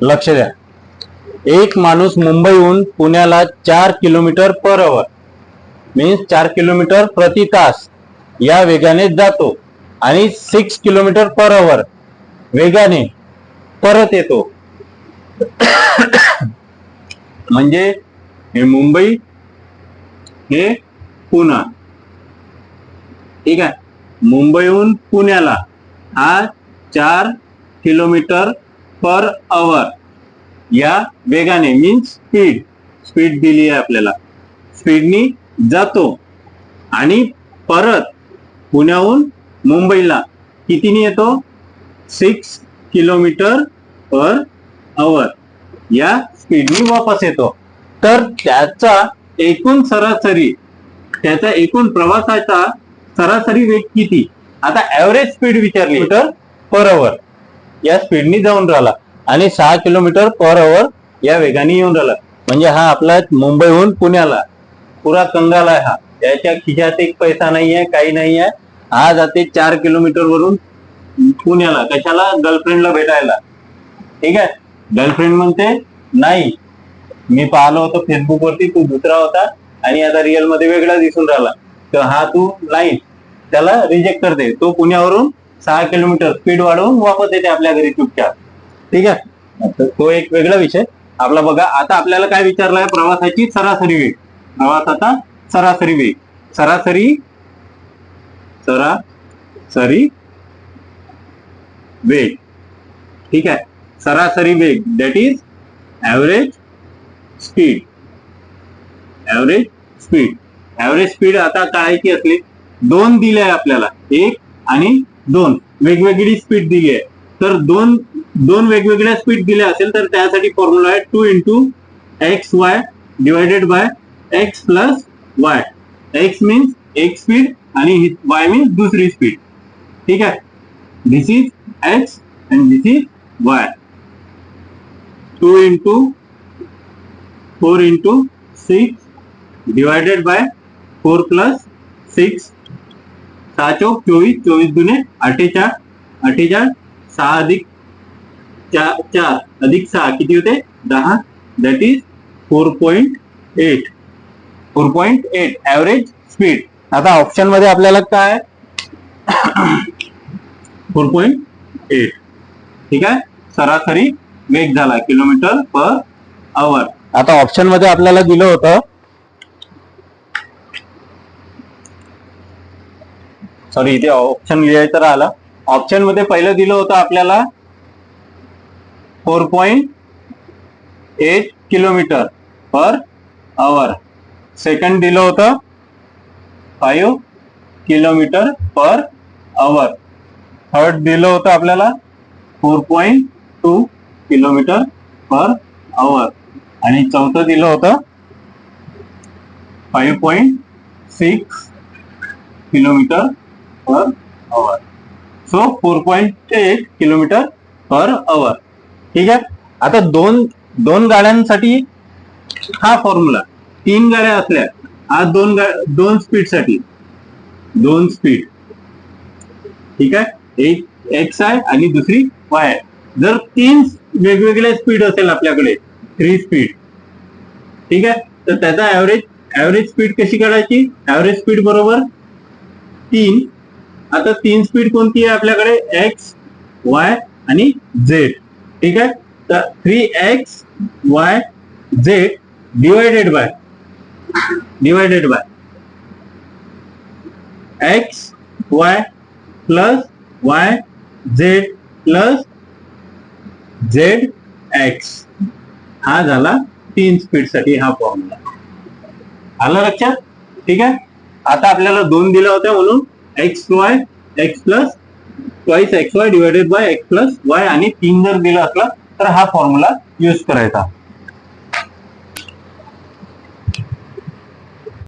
लक्ष द्या, एक माणूस मुंबईहून पुण्याला 4 kilometre per hour means 4 kilometre प्रति तास या वेगाने जातो आणि 6 किलोमीटर पर आवर वेगाने परत येतो. म्हणजे हे मुंबई हे पुणे, ठीक आहे. मुंबईहून पुण्याला हा 4 किलोमीटर पर आवर या वेगाने मीन्स स्पीड दिली आहे आपल्याला, स्पीडनी जातो आणि परत पुण्याहून मुंबईला कितीनी येतो, 6 किलोमीटर पर आवर या स्पीडनी वापस येतो. तर त्याचा एकूण सरासरी, त्याचा एकूण प्रवासाचा सरासरी वेग किती. आता ऍव्हरेज स्पीड विचारली मीटर पर आवर या स्पीडनी जाऊन राहिला आणि 6 किलोमीटर पर आवर या वेगाने येऊन राहिला. म्हणजे हा आपला मुंबईहून पुण्याला पुरा कंगाल आहे. हा याच्या खिशात एक पैसा नाही आहे, काही नाही आहे. हा जाते 4 किलोमीटर वरून पुण्याला कशाला, गर्लफ्रेंडला भेटायला. ठीक आहे. गर्लफ्रेंड म्हणते नाही, मी पाहिलं होतं फेसबुक वरती तू दुसरा होता आणि आता रिअल मध्ये वेगळा दिसून राहिला, तर हा तू नाही, त्याला रिजेक्ट करते. तो पुण्यावरून 6 किलोमीटर स्पीड वाढवून वापस येते आपल्या घरी चुपचाप. ठीक आहे. तो एक वेगळा विषय आपला. बघा आता आपल्याला काय विचारलाय, प्रवासाची सरासरी वेग. प्रवासाचा सरासरी वेग, सरासरी वेग. ठीक आहे. सरासरी वेग that is average speed. Average speed, average speed आता काढायची असली, 2 दिले आहे आपल्याला, 1 आणि 2 वेगवेगळी स्पीड दिली आहे. तर दोन वेगवेगळ्या स्पीड दिल्या असेल तर त्यासाठी फॉर्म्युला आहे 2 into xy divided by x plus y. x means एक स्पीड आणि y मीन्स दुसरी स्पीड. ठीक आहे. दिस is x and this is y. 2 into 4 into 6 divided by 4 plus 6. 6 चौक 24, 24 दुने 48, 48, 6 अधिक 4 अधिक 6 किती होते, 10. That is 4.8. 4.8 average speed. आता ऑप्शन मध्ये आपल्याला काय 4.8. ठीक आहे. सरासरी वेग झाला किलोमीटर पर आवर. आता ऑप्शन मध्ये आपल्याला दिलं होतं, सॉरी इथे ऑप्शन लिहायचं राहिलं. ऑप्शन मध्ये पहिलं दिलं होतं आपल्याला 4.8 किलोमीटर पर आवर. सेकंड दिलं होतं 5 किलोमीटर पर आवर. थर्ड दिलं होतं आपल्याला 4.2 किलोमीटर पर आवर आणि चौथं दिलं होतं 5.6 kilometre per hour. So 4.8 kilometre per hour. ठीक आहे. आता दोन गाड्यांसाठी हा फॉर्म्युला, 3 गाड्या असल्या हा दोन स्पीड साठी 2 स्पीड. ठीक आहे. एक x आहे आणि दुसरी y आहे. जर 3 वेगवेगळ्या स्पीड असेल आपल्याकडे, 3 स्पीड, ठीक आहे, तर त्याचा ऍव्हरेज स्पीड कशी काढायची. ऍव्हरेज स्पीड बरोबर 3. आता 3 स्पीड कोणती आहे आपल्याकडे, x, y आणि z. ठीक आहे. तर 3x y z divided by x y plus y z plus z x. हा झाला 3 स्पीड साठी हा फॉर्म्युला. आलं लक्षात. ठीक आहे. आता आपल्याला 2 दिल्या होत्या म्हणून x plus twice xy divided by x plus y आणि 3 जर दिला असला तर हा फॉर्म्युला यूज करायचा.